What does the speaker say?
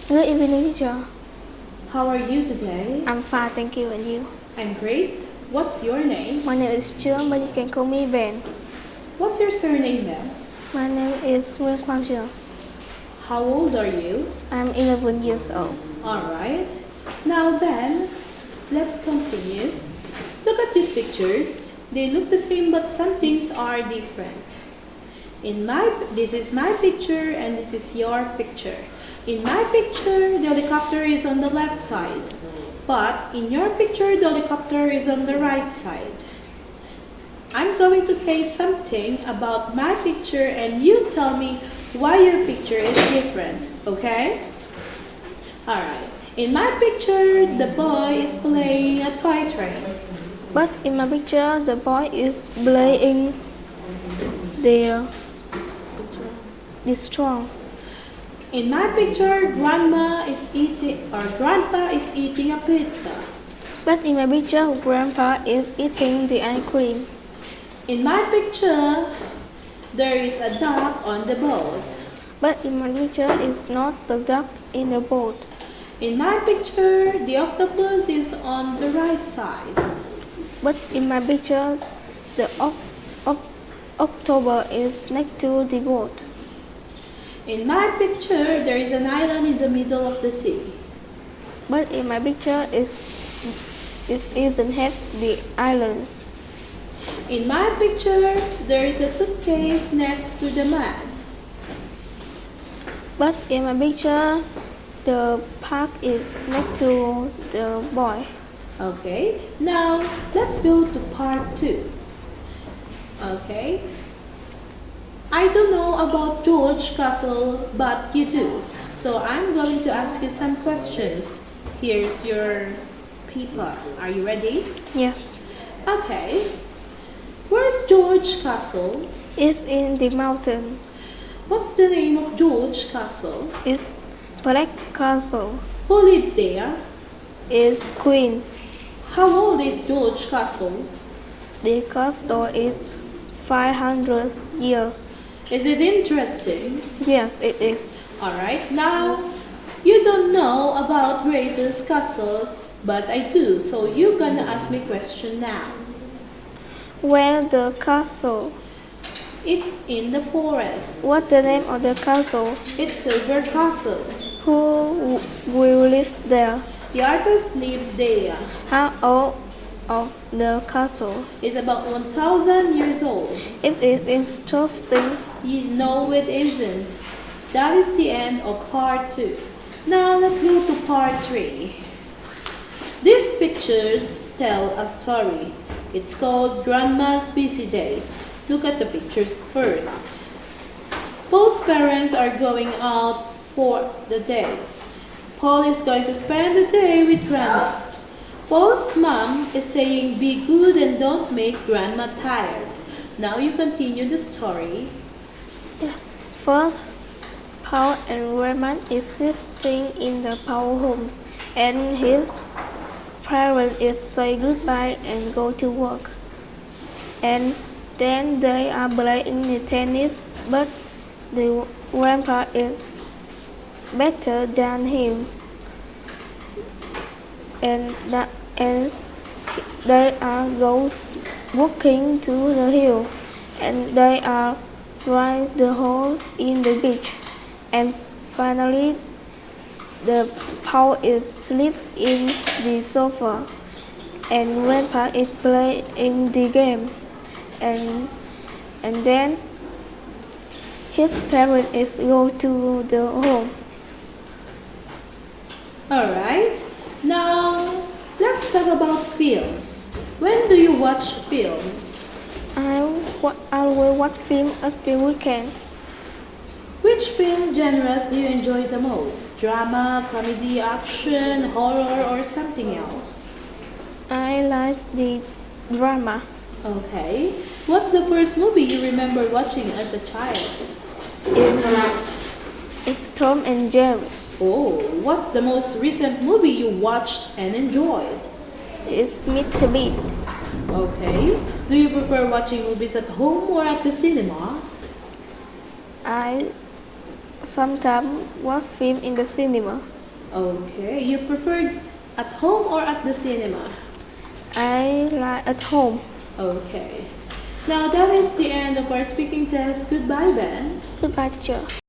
Good evening, teacher. How are you today? I'm fine, thank you. And you? I'm great. What's your name? My name is Trương, but you can call me Ben. What's your surname, Ben? My name is Nguyễn Quang Trường. How old are you? I'm 11 years old. Alright. Now, Ben, let's continue. Look at these pictures. They look the same, but some things are different. This is my picture and this is your picture. In my picture, the helicopter is on the left side, but in your picture, the helicopter is on the right side. I'm going to say something about my picture and you tell me why your picture is different, okay? Alright. In my picture, the boy is playing a toy train. But in my picture, the boy is playing the strong. In my picture, grandpa is eating a pizza. But in my picture, Grandpa is eating the ice cream. In my picture, there is a duck on the boat. But in my picture, it's not the duck in the boat. In my picture, the octopus is on the right side. But in my picture, the October is next to the boat. In my picture, there is an island in the middle of the sea. But in my picture, it isn't have the islands. In my picture, there is a suitcase next to the man. But in my picture, the park is next to the boy. Okay, now let's go to part 2. Okay, I don't know about George Castle, but you do. So I'm going to ask you some questions. Here's your paper. Are you ready? Yes. Okay. Where's George Castle? It's in the mountain. What's the name of George Castle? It's Black Castle. Who lives there? It's Queen. How old is George Castle? The castle is 500 years. Is it interesting? Yes, it is. Alright, now you don't know about Grace's castle, but I do, so you're gonna ask me a question now. Where the castle? It's in the forest. What's the name of the castle? It's Silver Castle. Who will live there? The artist lives there. How old of the castle? It's about 1,000 years old. It is interesting. No, it isn't. That is the end of part 2. Now let's go to part 3. These pictures tell a story. It's called Grandma's Busy Day. Look at the pictures first. Paul's parents are going out for the day. Paul is going to spend the day with Grandma. Paul's mom is saying, "Be good and don't make Grandma tired." Now you continue the story. Yes. First, Paul and Grandma is sitting in the Paul homes, and his parents is say goodbye and go to work. And then they are playing the tennis, but the grandpa is better than him. And they are walking to the hill, and they are ride the horse in the beach. And finally, the Paul is sleep in the sofa, and Grandpa is playing the game. And then his parents is go to the home. Alright, now let's talk about films. When do you watch films? I will watch film at the weekend. Which film genres do you enjoy the most? Drama, comedy, action, horror, or something else? I like the drama. Okay. What's the first movie you remember watching as a child? It's Tom and Jerry. Oh, what's the most recent movie you watched and enjoyed? It's Meet the Beat. Okay. Do you prefer watching movies at home or at the cinema? I sometimes watch film in the cinema. Okay, you prefer at home or at the cinema? I like at home. Okay. Now that is the end of our speaking test. Goodbye, Ben. Goodbye, teacher.